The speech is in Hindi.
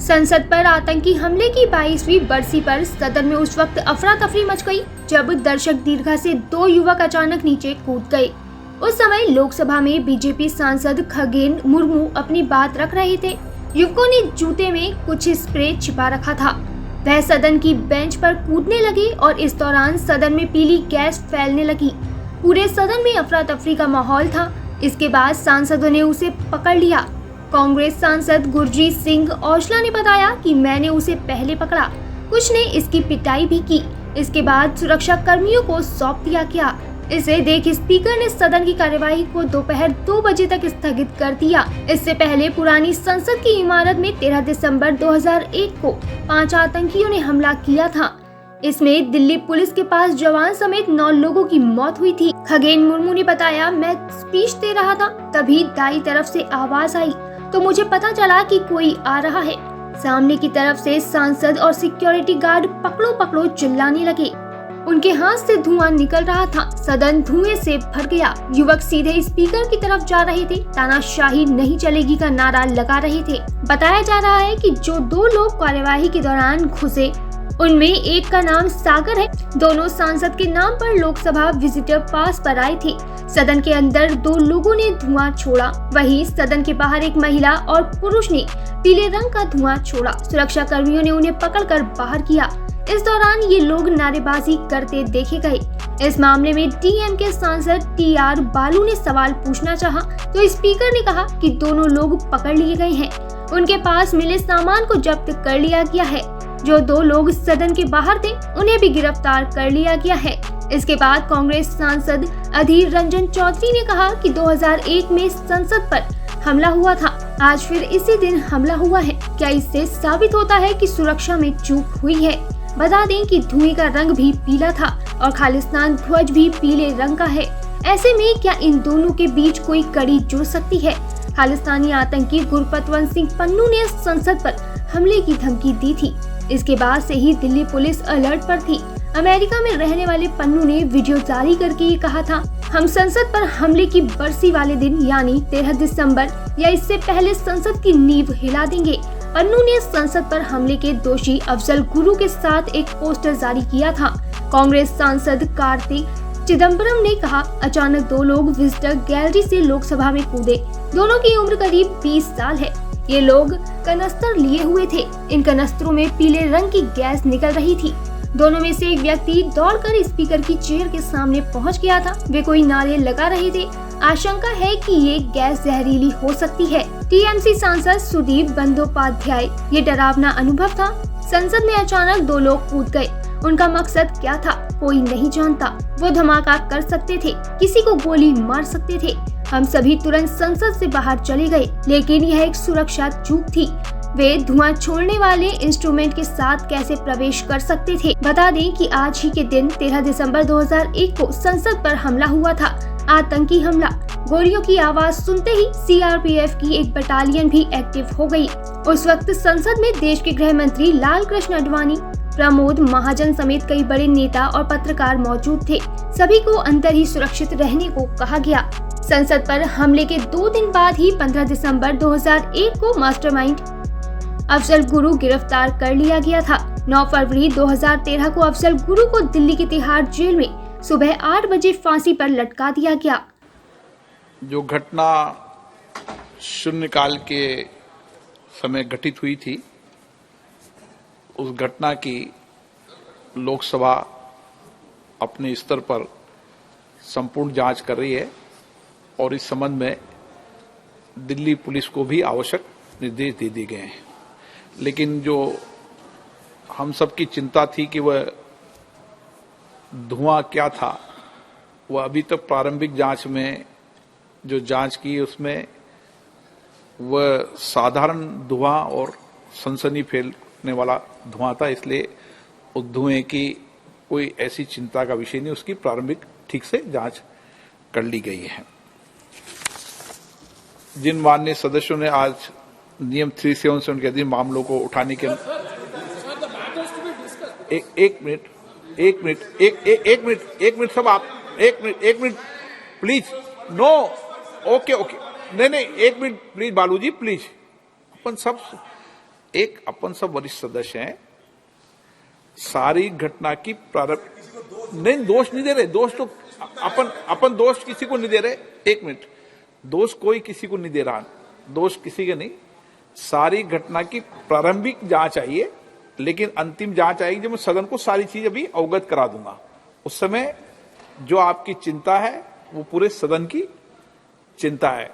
संसद पर आतंकी हमले की 22वीं बरसी पर सदन में उस वक्त अफरा तफरी मच गई जब दर्शक दीर्घा से 2 युवक अचानक नीचे कूद गए। उस समय लोकसभा में बीजेपी सांसद खगेन मुर्मू अपनी बात रख रहे थे। युवकों ने जूते में कुछ स्प्रे छिपा रखा था। वह सदन की बेंच पर कूदने लगे और इस दौरान सदन में पीली गैस फैलने लगी। पूरे सदन में अफरा तफरी का माहौल था। इसके बाद सांसदों ने उसे पकड़ लिया। कांग्रेस सांसद गुरजीत सिंह औजला ने बताया कि मैंने उसे पहले पकड़ा, कुछ ने इसकी पिटाई भी की। इसके बाद सुरक्षा कर्मियों को सौंप दिया गया। इसे देख स्पीकर ने सदन की कार्यवाही को दोपहर 2 बजे तक स्थगित कर दिया। इससे पहले पुरानी संसद की इमारत में 13 दिसंबर 2001 को 5 आतंकियों ने हमला किया था। इसमें दिल्ली पुलिस के पास जवान समेत 9 लोगों की मौत हुई थी। खगेन मुर्मू ने बताया, मैं स्पीच दे रहा था, तभी दाई तरफ से आवाज आई तो मुझे पता चला कि कोई आ रहा है। सामने की तरफ से सांसद और सिक्योरिटी गार्ड पकड़ो पकड़ो चिल्लाने लगे। उनके हाथ से धुआं निकल रहा था। सदन धुएं से भर गया। युवक सीधे स्पीकर की तरफ जा रहे थे। तानाशाही नहीं चलेगी का नारा लगा रहे थे। बताया जा रहा है कि जो 2 लोग कार्यवाही के दौरान घुसे उनमें एक का नाम सागर है। दोनों सांसद के नाम पर लोकसभा विजिटर पास पर आए थे। सदन के अंदर 2 लोगों ने धुआं छोड़ा, वहीं सदन के बाहर एक महिला और पुरुष ने पीले रंग का धुआं छोड़ा। सुरक्षा कर्मियों ने उन्हें पकड़कर बाहर किया। इस दौरान ये लोग नारेबाजी करते देखे गए। इस मामले में डीएम के सांसद टीआर बालू ने सवाल पूछना चाहा तो स्पीकर ने कहा कि दोनों लोग पकड़ लिए गए हैं। उनके पास मिले सामान को जब्त कर लिया गया है। जो 2 लोग सदन के बाहर थे उन्हें भी गिरफ्तार कर लिया गया है। इसके बाद कांग्रेस सांसद अधीर रंजन चौधरी ने कहा कि 2001 में संसद पर हमला हुआ था, आज फिर इसी दिन हमला हुआ है। क्या इससे साबित होता है कि सुरक्षा में चूक हुई है? बता दें कि धुएं का रंग भी पीला था और खालिस्तान ध्वज भी पीले रंग का है। ऐसे में क्या इन दोनों के बीच कोई कड़ी जुड़ सकती है? खालिस्तानी आतंकी गुरपतवंत सिंह पन्नू ने संसद पर हमले की धमकी दी थी। इसके बाद से ही दिल्ली पुलिस अलर्ट पर थी। अमेरिका में रहने वाले पन्नू ने वीडियो जारी करके ये कहा था, हम संसद पर हमले की बरसी वाले दिन यानी 13 दिसंबर या इससे पहले संसद की नींव हिला देंगे। पन्नू ने संसद पर हमले के दोषी अफजल गुरु के साथ एक पोस्टर जारी किया था। कांग्रेस सांसद कार्ति चिदम्बरम ने कहा, अचानक 2 लोग विजिटर गैलरी से लोकसभा में कूदे। दोनों की उम्र करीब 20 साल है। ये लोग कनस्तर लिए हुए थे। इन कनस्तरों में पीले रंग की गैस निकल रही थी। दोनों में से एक व्यक्ति दौड़कर स्पीकर की चेयर के सामने पहुंच गया था। वे कोई नारे लगा रहे थे। आशंका है कि ये गैस जहरीली हो सकती है। टीएमसी सांसद सुदीप बंदोपाध्याय, ये डरावना अनुभव था। संसद में अचानक 2 लोग कूद गए। उनका मकसद क्या था कोई नहीं जानता। वो धमाका कर सकते थे, किसी को गोली मार सकते थे। हम सभी तुरंत संसद से बाहर चले गए, लेकिन यह एक सुरक्षा चूक थी। वे धुआं छोड़ने वाले इंस्ट्रूमेंट के साथ कैसे प्रवेश कर सकते थे? बता दें कि आज ही के दिन 13 दिसंबर 2001 को संसद पर हमला हुआ था, आतंकी हमला। गोलियों की आवाज सुनते ही सीआरपीएफ की एक बटालियन भी एक्टिव हो गई। उस वक्त संसद में देश के गृह मंत्री लाल कृष्ण आडवाणी, प्रमोद महाजन समेत कई बड़े नेता और पत्रकार मौजूद थे। सभी को अंदर ही सुरक्षित रहने को कहा गया। संसद पर हमले के 2 दिन बाद ही 15 दिसंबर 2001 को मास्टरमाइंड अफजल गुरु गिरफ्तार कर लिया गया था। 9 फरवरी 2013 को अफजल गुरु को दिल्ली की तिहाड़ जेल में सुबह 8 बजे फांसी पर लटका दिया गया। जो घटना शून्यकाल के समय घटित हुई थी, उस घटना की लोकसभा अपने स्तर पर संपूर्ण जांच कर रही है और इस संबंध में दिल्ली पुलिस को भी आवश्यक निर्देश दे दिए गए हैं। लेकिन जो हम सबकी चिंता थी कि वह धुआं क्या था, वह अभी तक प्रारंभिक जांच में जो जांच की उसमें वह साधारण धुआं और सनसनी फैलने वाला धुआं था। इसलिए उस धुएं की कोई ऐसी चिंता का विषय नहीं, उसकी प्रारंभिक ठीक से जांच कर ली गई है। जिन माननीय सदस्यों ने आज नियम 377 उनके अधीन मामलों को उठाने के एक मिनट सब आप एक मिनट प्लीज। नो, ओके, नहीं, 1 मिनट प्लीज बालू जी, प्लीज। अपन सब एक अपन सब वरिष्ठ सदस्य हैं, सारी घटना की प्रारंभ नहीं, दोष नहीं दे रहे, दोष तो अपन दोष किसी को नहीं दे रहे। एक मिनट, दोष कोई किसी को नहीं दे रहा, दोष किसी के नहीं। सारी घटना की प्रारंभिक जांच आइए, लेकिन अंतिम जांच आएगी जब मैं सदन को सारी चीज अभी अवगत करा दूंगा। उस समय जो आपकी चिंता है वो पूरे सदन की चिंता है।